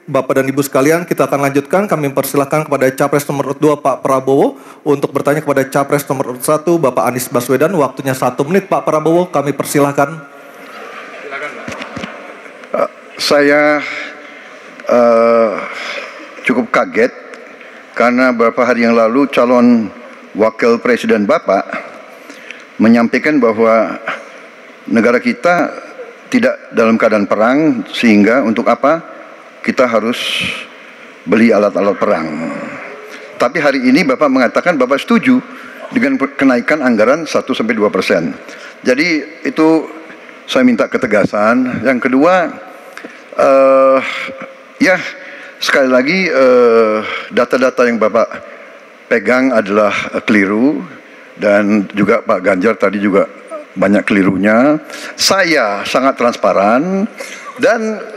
Bapak dan Ibu sekalian, kita akan lanjutkan. Kami persilahkan kepada Capres nomor 2 Pak Prabowo untuk bertanya kepada Capres nomor 1 Bapak Anies Baswedan. Waktunya 1 menit Pak Prabowo, kami persilahkan. Silakan Pak. Saya cukup kaget karena beberapa hari yang lalu calon wakil presiden Bapak menyampaikan bahwa negara kita tidak dalam keadaan perang, sehingga untuk apa kita harus beli alat-alat perang. Tapi hari ini Bapak mengatakan Bapak setuju dengan kenaikan anggaran 1-2%. Jadi itu saya minta ketegasan. Yang kedua, ya sekali lagi data-data yang Bapak pegang adalah keliru, dan juga Pak Ganjar tadi juga banyak kelirunya. Saya sangat transparan, dan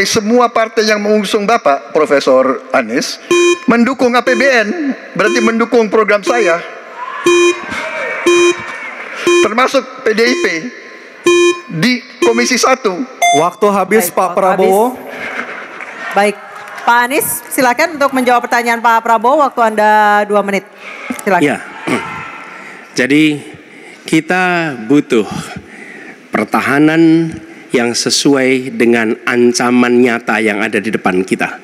semua partai yang mengusung Bapak Profesor Anies mendukung APBN, berarti mendukung program saya, termasuk PDIP di Komisi 1. Waktu habis. Baik, Pak Prabowo. Baik, Pak Anies silakan untuk menjawab pertanyaan Pak Prabowo. Waktu Anda 2 menit. Silakan. Ya, jadi kita butuh pertahanan yang sesuai dengan ancaman nyata yang ada di depan kita.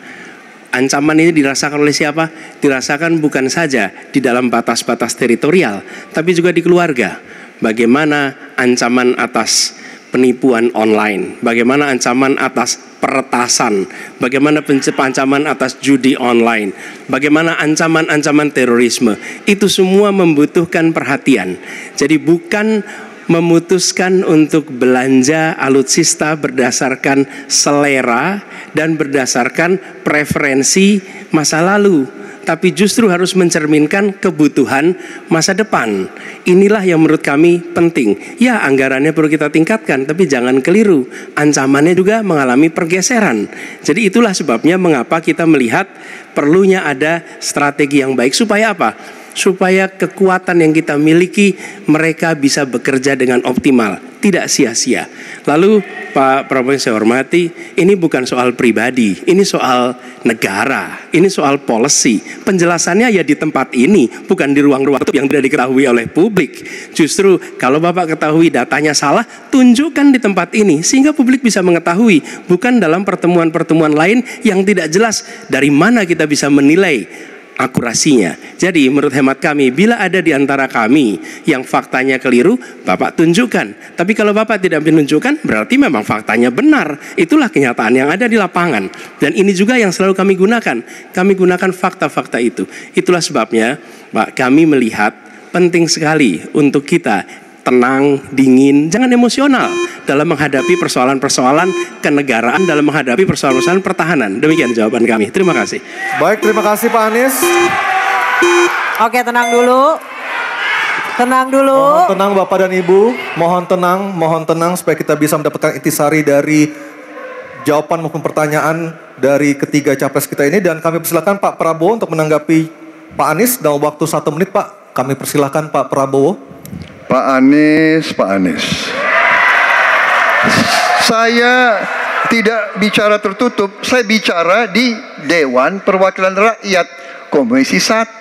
Ancaman ini dirasakan oleh siapa? Dirasakan bukan saja di dalam batas-batas teritorial, tapi juga di keluarga. Bagaimana ancaman atas penipuan online, bagaimana ancaman atas peretasan, bagaimana ancaman atas judi online, bagaimana ancaman-ancaman terorisme. Itu semua membutuhkan perhatian. Jadi bukan memutuskan untuk belanja alutsista berdasarkan selera dan berdasarkan preferensi masa lalu, tapi justru harus mencerminkan kebutuhan masa depan. Inilah yang menurut kami penting. Ya, anggarannya perlu kita tingkatkan, tapi jangan keliru, ancamannya juga mengalami pergeseran. Jadi itulah sebabnya mengapa kita melihat perlunya ada strategi yang baik. Supaya apa? Supaya kekuatan yang kita miliki mereka bisa bekerja dengan optimal, tidak sia-sia. Lalu Pak Prabowo yang saya hormati, ini bukan soal pribadi, ini soal negara, ini soal policy. Penjelasannya ya di tempat ini, bukan di ruang-ruang yang tidak diketahui oleh publik. Justru kalau Bapak ketahui datanya salah, tunjukkan di tempat ini sehingga publik bisa mengetahui, bukan dalam pertemuan-pertemuan lain yang tidak jelas dari mana kita bisa menilai akurasinya. Jadi menurut hemat kami, bila ada di antara kami yang faktanya keliru, Bapak tunjukkan. Tapi kalau Bapak tidak menunjukkan, berarti memang faktanya benar. Itulah kenyataan yang ada di lapangan. Dan ini juga yang selalu kami gunakan. Kami gunakan fakta-fakta itu. Itulah sebabnya, Pak, kami melihat penting sekali untuk kita tenang, dingin, jangan emosional dalam menghadapi persoalan-persoalan kenegaraan, dalam menghadapi persoalan-persoalan pertahanan. Demikian jawaban kami. Terima kasih. Baik, terima kasih Pak Anies. Oke, tenang dulu. Tenang dulu. Mohon tenang Bapak dan Ibu. Mohon tenang supaya kita bisa mendapatkan intisari dari jawaban maupun pertanyaan dari ketiga capres kita ini. Dan kami persilakan Pak Prabowo untuk menanggapi Pak Anies dalam waktu 1 menit Pak. Kami persilakan Pak Prabowo. Pak Anies, saya tidak bicara tertutup, saya bicara di Dewan Perwakilan Rakyat Komisi 1,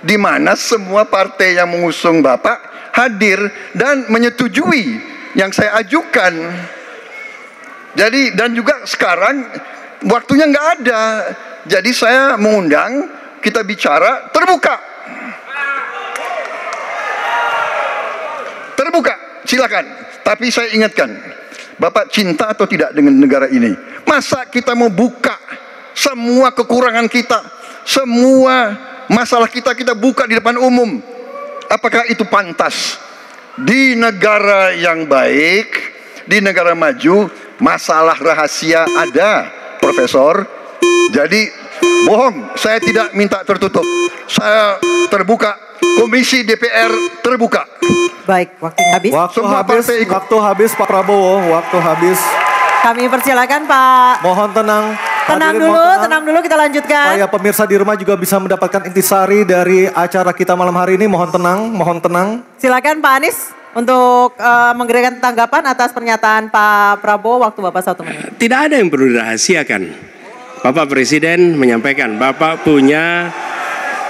di mana semua partai yang mengusung Bapak hadir dan menyetujui yang saya ajukan. Jadi, dan juga sekarang waktunya nggak ada, jadi saya mengundang kita bicara terbuka. Terbuka, silakan. Tapi saya ingatkan, Bapak cinta atau tidak dengan negara ini? Masa kita mau buka semua kekurangan kita, semua masalah kita buka di depan umum? Apakah itu pantas? Di negara yang baik, di negara maju, masalah rahasia ada, Profesor. Jadi bohong, saya tidak minta tertutup. Saya terbuka, Komisi DPR terbuka. Baik, waktunya habis. Waktu habis Pak Prabowo, waktu habis. Kami persilakan Pak. Mohon tenang. Tenang dulu kita lanjutkan. Supaya pemirsa di rumah juga bisa mendapatkan intisari dari acara kita malam hari ini. Mohon tenang. Silakan Pak Anies. untuk memberikan tanggapan atas pernyataan Pak Prabowo. Waktu Bapak 1 menit. Tidak ada yang perlu dirahasiakan. Bapak Presiden menyampaikan, Bapak punya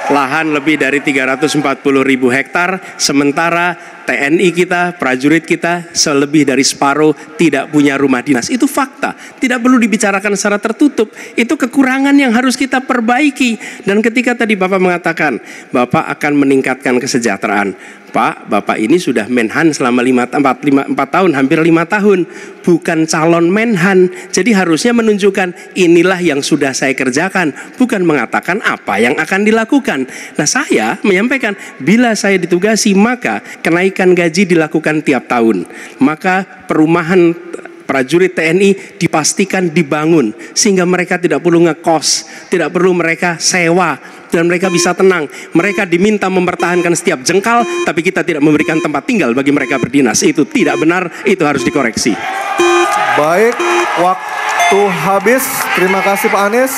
lahan lebih dari 340.000 hektar, sementara TNI kita, prajurit kita, selebih dari separuh tidak punya rumah dinas. Itu fakta, tidak perlu dibicarakan secara tertutup. Itu kekurangan yang harus kita perbaiki. Dan ketika tadi Bapak mengatakan, Bapak akan meningkatkan kesejahteraan. Pak, Bapak ini sudah Menhan selama 4 tahun, hampir 5 tahun. Bukan calon Menhan. Jadi harusnya menunjukkan inilah yang sudah saya kerjakan. Bukan mengatakan apa yang akan dilakukan. Nah, saya menyampaikan, bila saya ditugasi maka kenaikan gaji dilakukan tiap tahun. Maka perumahan prajurit TNI dipastikan dibangun sehingga mereka tidak perlu ngekos, tidak perlu mereka sewa, dan mereka bisa tenang. Mereka diminta mempertahankan setiap jengkal, tapi kita tidak memberikan tempat tinggal bagi mereka berdinas. Itu tidak benar, itu harus dikoreksi. Baik, waktu habis. Terima kasih Pak Anies.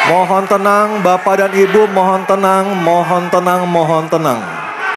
Mohon tenang Bapak dan Ibu, mohon tenang, mohon tenang, mohon tenang.